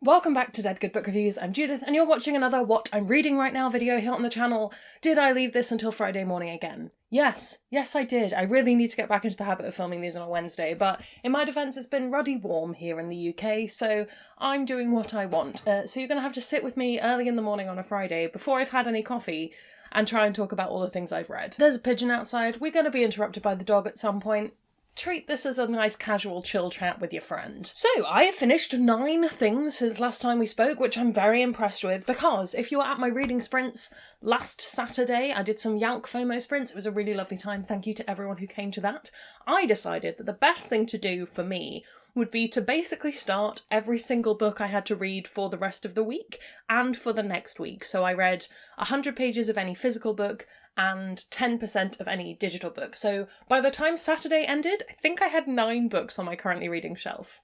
Welcome back to Dead Good Book Reviews. I'm Judith and you're watching another What I'm Reading Right Now video here on the channel. Did I leave this until Friday morning again? Yes I did. I really need to get back into the habit of filming these on a Wednesday, but in my defence it's been ruddy warm here in the UK, so I'm doing what I want. So you're going to have to sit with me early in the morning on a Friday before I've had any coffee and try and talk about all the things I've read. There's a pigeon outside, we're going to be interrupted by the dog at some point. Treat this as a nice casual chill chat with your friend. So, I have finished 9 things since last time we spoke, which I'm very impressed with, because if you were at my reading sprints last Saturday, I did some Yalk FOMO sprints. It was a really lovely time. Thank you to everyone who came to that. I decided that the best thing to do for me would be to basically start every single book I had to read for the rest of the week and for the next week. So I read 100 pages of any physical book and 10% of any digital book. So by the time Saturday ended, I think I had 9 books on my currently reading shelf.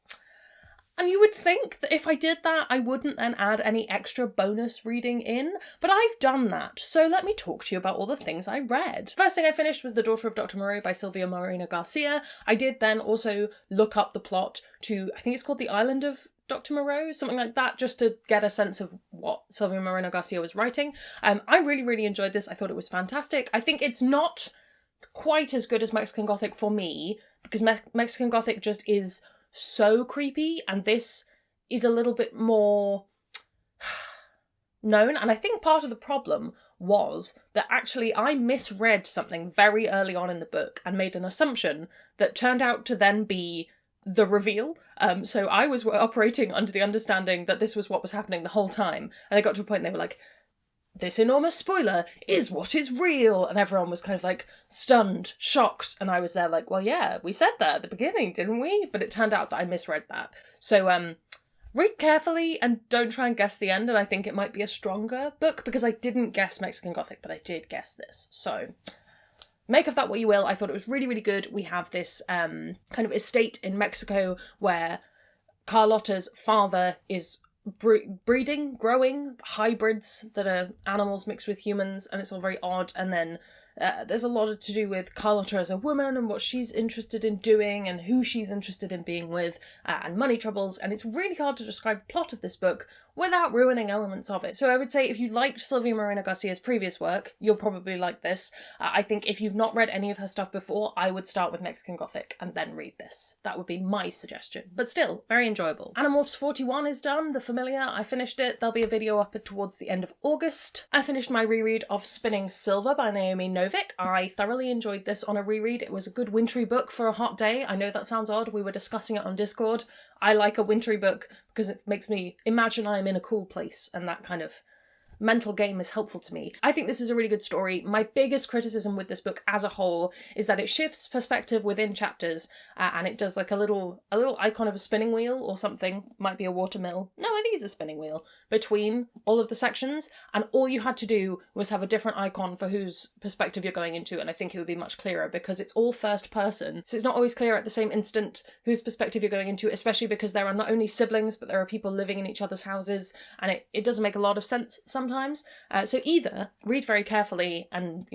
And you would think that if I did that, I wouldn't then add any extra bonus reading in, but I've done that, so let me talk to you about all the things I read. First thing I finished was The Daughter of Dr. Moreau by Silvia Moreno Garcia. I did then also look up the plot to, I think it's called The Island of Dr. Moreau, something like that, just to get a sense of what Silvia Moreno Garcia was writing. I really enjoyed this. I thought it was fantastic. I think it's not quite as good as Mexican Gothic for me, because Mexican Gothic just is so creepy, and this is a little bit more known. And I think part of the problem was that actually I misread something very early on in the book and made an assumption that turned out to then be the reveal. So I was operating under the understanding that this was what was happening the whole time, and they got to a point and they were like, this enormous spoiler is what is real, and everyone was kind of like stunned, shocked, and I was there like, well yeah, we said that at the beginning, didn't we? But it turned out that I misread that. So read carefully and don't try and guess the end, and I think it might be a stronger book, because I didn't guess Mexican Gothic, but I did guess this. So make of that what you will. I thought it was really good. We have this kind of estate in Mexico where Carlotta's father is growing hybrids that are animals mixed with humans, and it's all very odd. And then there's a lot to do with Carlotta as a woman and what she's interested in doing and who she's interested in being with, and money troubles, and it's really hard to describe the plot of this book without ruining elements of it. So I would say if you liked Silvia Moreno Garcia's previous work, you'll probably like this. I think if you've not read any of her stuff before, I would start with Mexican Gothic and then read this. That would be my suggestion. But still, very enjoyable. Animorphs 41 is done, The Familiar. I finished it. There'll be a video up towards the end of August. I finished my reread of Spinning Silver by Naomi Novik. I thoroughly enjoyed this on a reread. It was a good wintry book for a hot day. I know that sounds odd. We were discussing it on Discord. I like a wintry book because it makes me imagine I'm in a cool place, and that kind of mental game is helpful to me. I think this is a really good story. My biggest criticism with this book as a whole is that it shifts perspective within chapters, and it does like a little icon of a spinning wheel or something, might be a watermill. No, I think it's a spinning wheel, between all of the sections, and all you had to do was have a different icon for whose perspective you're going into, and I think it would be much clearer because it's all first person. So it's not always clear at the same instant whose perspective you're going into, especially because there are not only siblings, but there are people living in each other's houses, and it doesn't make a lot of sense sometimes. So either read very carefully and,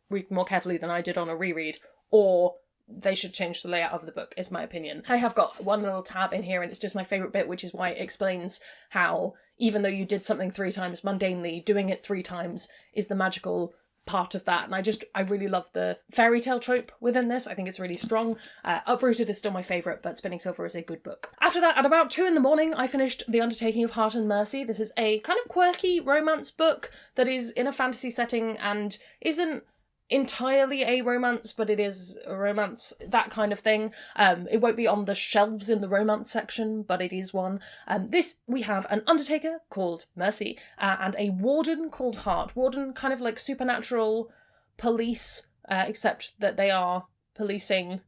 read more carefully than I did on a reread, or they should change the layout of the book, is my opinion. I have got one little tab in here and it's just my favourite bit, which is why it explains how even though you did something 3 times mundanely, doing it 3 times is the magical part of that. And I really love the fairy tale trope within this. I think it's really strong. Uprooted is still my favourite, but Spinning Silver is a good book. After that, at about 2 a.m, I finished The Undertaking of Heart and Mercy. This is a kind of quirky romance book that is in a fantasy setting and isn't entirely a romance, but it is a romance, that kind of thing. It won't be on the shelves in the romance section, but it is one. We have an undertaker called Mercy, and a warden called Heart. Warden, kind of like supernatural police, except that they are policing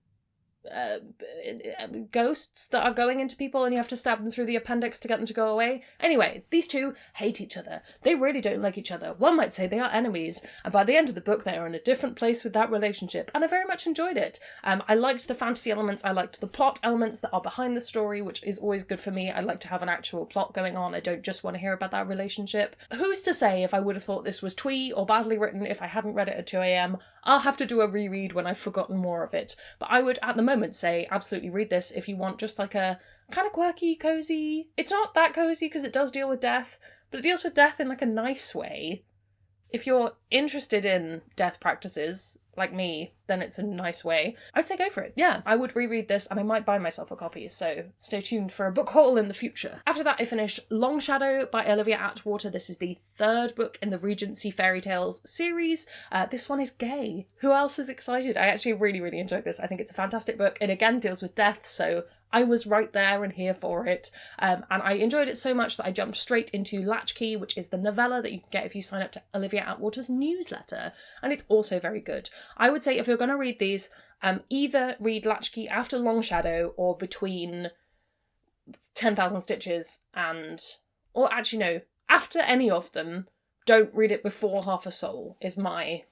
ghosts that are going into people and you have to stab them through the appendix to get them to go away. Anyway, these two hate each other. They really don't like each other. One might say they are enemies, and by the end of the book they are in a different place with that relationship, and I very much enjoyed it. I liked the fantasy elements, I liked the plot elements that are behind the story, which is always good for me. I like to have an actual plot going on. I don't just want to hear about that relationship. Who's to say if I would have thought this was twee or badly written if I hadn't read it at 2 a.m? I'll have to do a reread when I've forgotten more of it, but I would at the moment say absolutely read this if you want just like a kind of quirky, cozy. It's not that cozy because it does deal with death, but it deals with death in like a nice way. If you're interested in death practices, like me, then it's a nice way. I'd say go for it. Yeah, I would reread this and I might buy myself a copy, so stay tuned for a book haul in the future. After that, I finished Long Shadow by Olivia Atwater. This is the third book in the Regency Fairy Tales series. This one is gay. Who else is excited? I actually really, really enjoyed this. I think it's a fantastic book. It again deals with death, so I was right there and here for it. And I enjoyed it so much that I jumped straight into Latchkey, which is the novella that you can get if you sign up to Olivia Atwater's newsletter. And it's also very good. I would say if you're going to read these, either read Latchkey after Long Shadow or between 10,000 Stitches and... Or actually no, after any of them, don't read it before Half a Soul, is my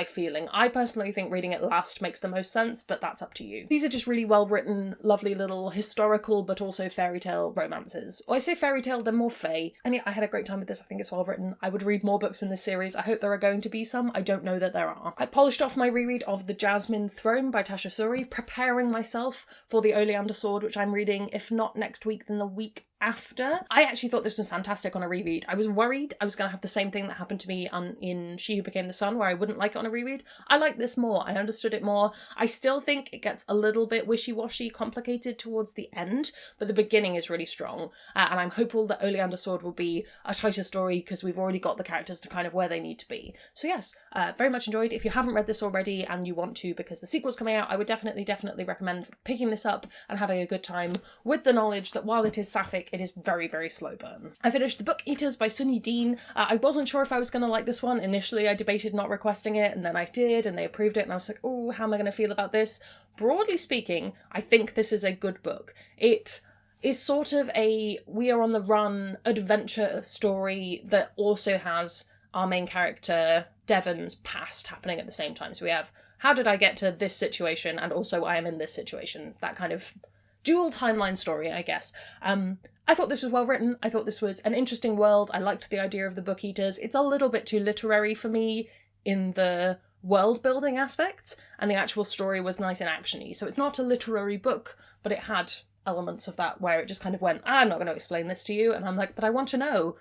feeling. I personally think reading it last makes the most sense, but that's up to you. These are just really well written, lovely little historical but also fairy tale romances. Or I say fairy tale, they're more fae. And yeah, I had a great time with this. I think it's well written. I would read more books in this series. I hope there are going to be some. I don't know that there are. I polished off my reread of The Jasmine Throne by Tasha Suri, preparing myself for The Oleander Sword, which I'm reading, if not next week, then the week after. I actually thought this was fantastic on a reread. I was worried I was going to have the same thing that happened to me in She Who Became the Sun, where I wouldn't like it on a reread. I like this more. I understood it more. I still think it gets a little bit wishy-washy, complicated towards the end, but the beginning is really strong. And I'm hopeful that Oleander Sword will be a tighter story because we've already got the characters to kind of where they need to be. So yes, very much enjoyed. If you haven't read this already and you want to because the sequel's coming out, I would definitely recommend picking this up and having a good time with the knowledge that while it is sapphic, it is very, very slow burn. I finished The Book Eaters by Sunyi Dean. I wasn't sure if I was going to like this one. Initially, I debated not requesting it, and then I did, and they approved it, and I was like, oh, how am I going to feel about this? Broadly speaking, I think this is a good book. It is sort of a we are on the run adventure story that also has our main character, Devon's past happening at the same time. So we have, how did I get to this situation, and also I am in this situation. That kind of dual timeline story, I guess. I thought this was well written. I thought this was an interesting world. I liked the idea of the Book Eaters. It's a little bit too literary for me in the world building aspects, and the actual story was nice and actiony. So it's not a literary book, but it had elements of that where it just kind of went, I'm not going to explain this to you. And I'm like, but I want to know.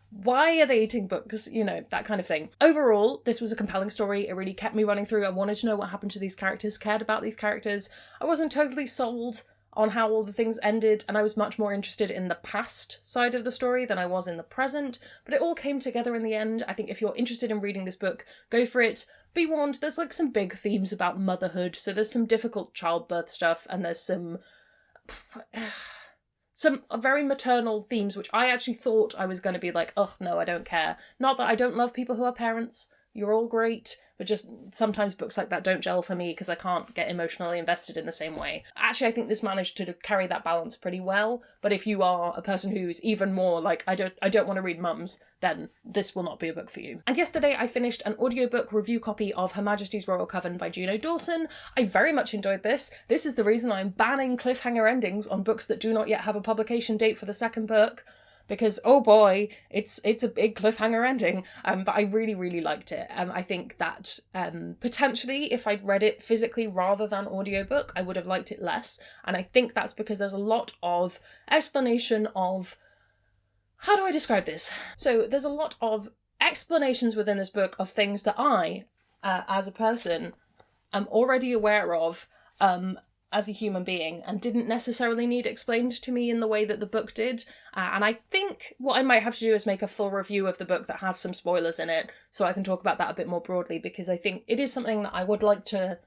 Why are they eating books? You know, that kind of thing. Overall, this was a compelling story. It really kept me running through. I wanted to know what happened to these characters, cared about these characters. I wasn't totally sold on how all the things ended, and I was much more interested in the past side of the story than I was in the present, but it all came together in the end. I think if you're interested in reading this book, go for it. Be warned, there's like some big themes about motherhood, so there's some difficult childbirth stuff, and there's some very maternal themes, which I actually thought I was going to be like, oh no, I don't care. Not that I don't love people who are parents, you're all great, but just sometimes books like that don't gel for me because I can't get emotionally invested in the same way. Actually, I think this managed to carry that balance pretty well, but if you are a person who's even more like, I don't want to read mums, then this will not be a book for you. And yesterday I finished an audiobook review copy of Her Majesty's Royal Coven by Juno Dawson. I very much enjoyed this. This is the reason I'm banning cliffhanger endings on books that do not yet have a publication date for the second book. Because, oh boy, it's a big cliffhanger ending, but I really, really liked it. I think that potentially if I'd read it physically rather than audiobook, I would have liked it less, and I think that's because there's a lot of explanation of... How do I describe this? So there's a lot of explanations within this book of things that I, as a person, am already aware of, as a human being, and didn't necessarily need explained to me in the way that the book did. And I think what I might have to do is make a full review of the book that has some spoilers in it, so I can talk about that a bit more broadly, because I think it is something that I'd like to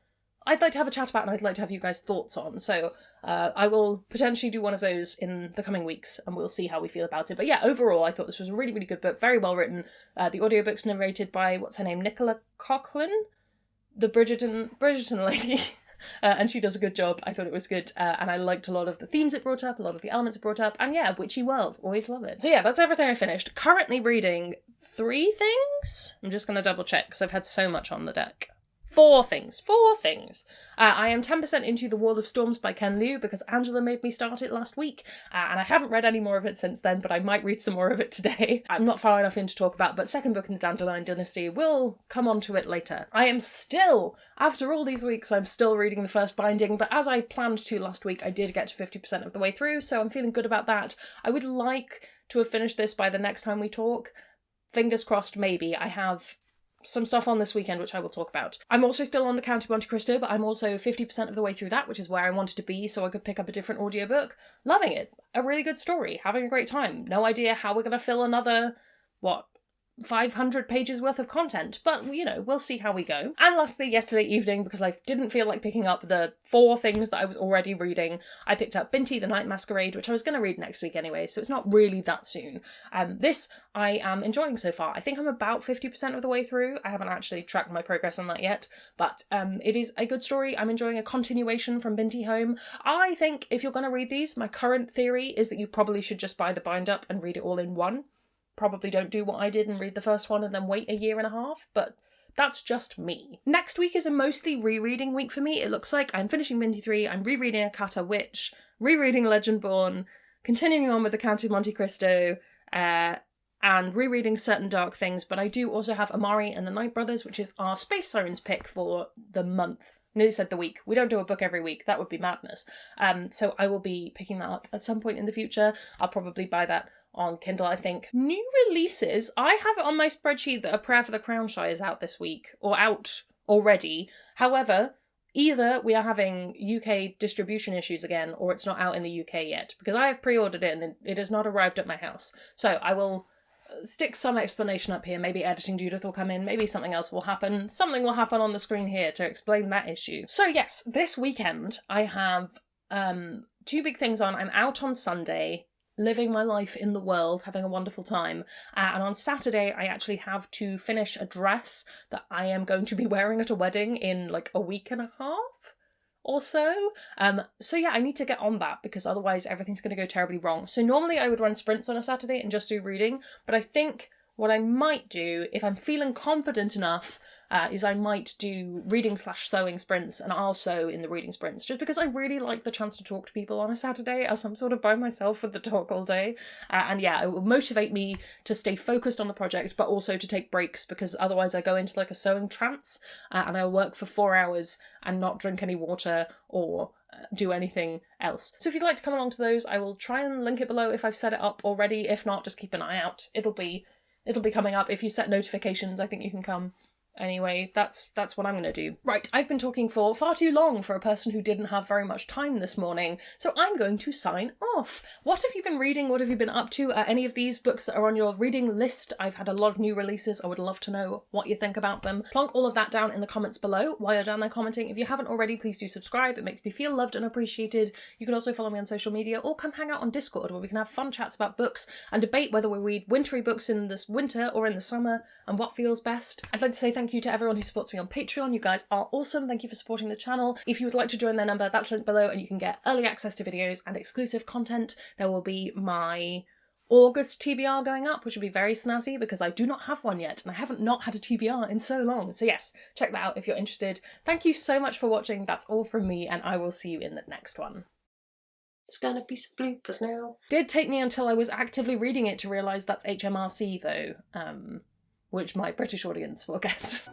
have a chat about, and I'd like to have you guys' thoughts on. So I will potentially do one of those in the coming weeks, and we'll see how we feel about it. But yeah, overall, I thought this was a really, really good book, very well written. The audiobook's narrated by, what's her name, Nicola Coughlan? The Bridgerton lady. And she does a good job. I thought it was good, and I liked a lot of the themes it brought up, a lot of the elements it brought up, and yeah, witchy world, always love it. So yeah, that's everything I finished. Currently reading 3 things? I'm just going to double check, because I've had so much on the deck. Four things. I am 10% into The Wall of Storms by Ken Liu because Angela made me start it last week, and I haven't read any more of it since then, but I might read some more of it today. I'm not far enough in to talk about, but second book in the Dandelion Dynasty, we'll come on to it later. I am still, after all these weeks, I'm still reading the first binding, but as I planned to last week, I did get to 50% of the way through, so I'm feeling good about that. I would like to have finished this by the next time we talk. Fingers crossed, maybe. I have some stuff on this weekend, which I will talk about. I'm also still on the Count of Monte Cristo, but I'm also 50% of the way through that, which is where I wanted to be so I could pick up a different audiobook. Loving it. A really good story. Having a great time. No idea how we're going to fill another, 500 pages worth of content, but we'll see how we go. And lastly, yesterday evening, because I didn't feel like picking up the 4 things that I was already reading, I picked up Binti the Night Masquerade, which I was going to read next week anyway, so it's not really that soon. This I am enjoying so far. I think I'm about 50% of the way through. I haven't actually tracked my progress on that yet, but it is a good story. I'm enjoying a continuation from Binti Home. I think if you're going to read these, my current theory is that you probably should just buy the bind up and read it all in one. Probably don't do what I did and read the first one and then wait a year and a half, but that's just me. Next week is a mostly rereading week for me. It looks like I'm finishing Minty 3, I'm rereading Akata Witch, rereading Legendborn, continuing on with the Count of Monte Cristo, and rereading certain dark things, but I do also have Amari and the Night Brothers, which is our Space Sirens pick for the month. Nearly said the week. We don't do a book every week. That would be madness. So I will be picking that up at some point in the future. I'll probably buy that on Kindle, I think. New releases. I have it on my spreadsheet that A Prayer for the Crownshy is out this week, or out already. However, either we are having UK distribution issues again, or it's not out in the UK yet, because I have pre-ordered it and it has not arrived at my house. So I will stick some explanation up here. Maybe Editing Judith will come in, maybe something else will happen. Something will happen on the screen here to explain that issue. So yes, this weekend I have 2 big things on. I'm out on Sunday, living my life in the world, having a wonderful time. And on Saturday, I actually have to finish a dress that I am going to be wearing at a wedding in like a week and a half or so. So yeah, I need to get on that because otherwise everything's going to go terribly wrong. So normally I would run sprints on a Saturday and just do reading, but I think what I might do, if I'm feeling confident enough, is I might do reading/sewing sprints, and I'll sew in the reading sprints, just because I really like the chance to talk to people on a Saturday, as I'm sort of by myself with the talk all day. And yeah, it will motivate me to stay focused on the project, but also to take breaks, because otherwise I go into like a sewing trance, and I'll work for 4 hours and not drink any water or do anything else. So if you'd like to come along to those, I will try and link it below if I've set it up already. If not, just keep an eye out. It'll be coming up. If you set notifications, I think you can come. Anyway, that's what I'm going to do. Right, I've been talking for far too long for a person who didn't have very much time this morning, so I'm going to sign off. What have you been reading? What have you been up to? Any of these books that are on your reading list? I've had a lot of new releases. I would love to know what you think about them. Plonk all of that down in the comments below while you're down there commenting. If you haven't already, please do subscribe. It makes me feel loved and appreciated. You can also follow me on social media or come hang out on Discord where we can have fun chats about books and debate whether we read wintry books in this winter or in the summer and what feels best. I'd like to say thank you to everyone who supports me on Patreon. You guys are awesome. Thank you for supporting the channel. If you would like to join their number, that's linked below and you can get early access to videos and exclusive content. There will be my August TBR going up, which will be very snazzy because I do not have one yet and I haven't not had a TBR in so long. So yes, check that out if you're interested. Thank you so much for watching. That's all from me and I will see you in the next one. It's gonna be some bloopers now. Did take me until I was actively reading it to realise that's HMRC though, which my British audience will get.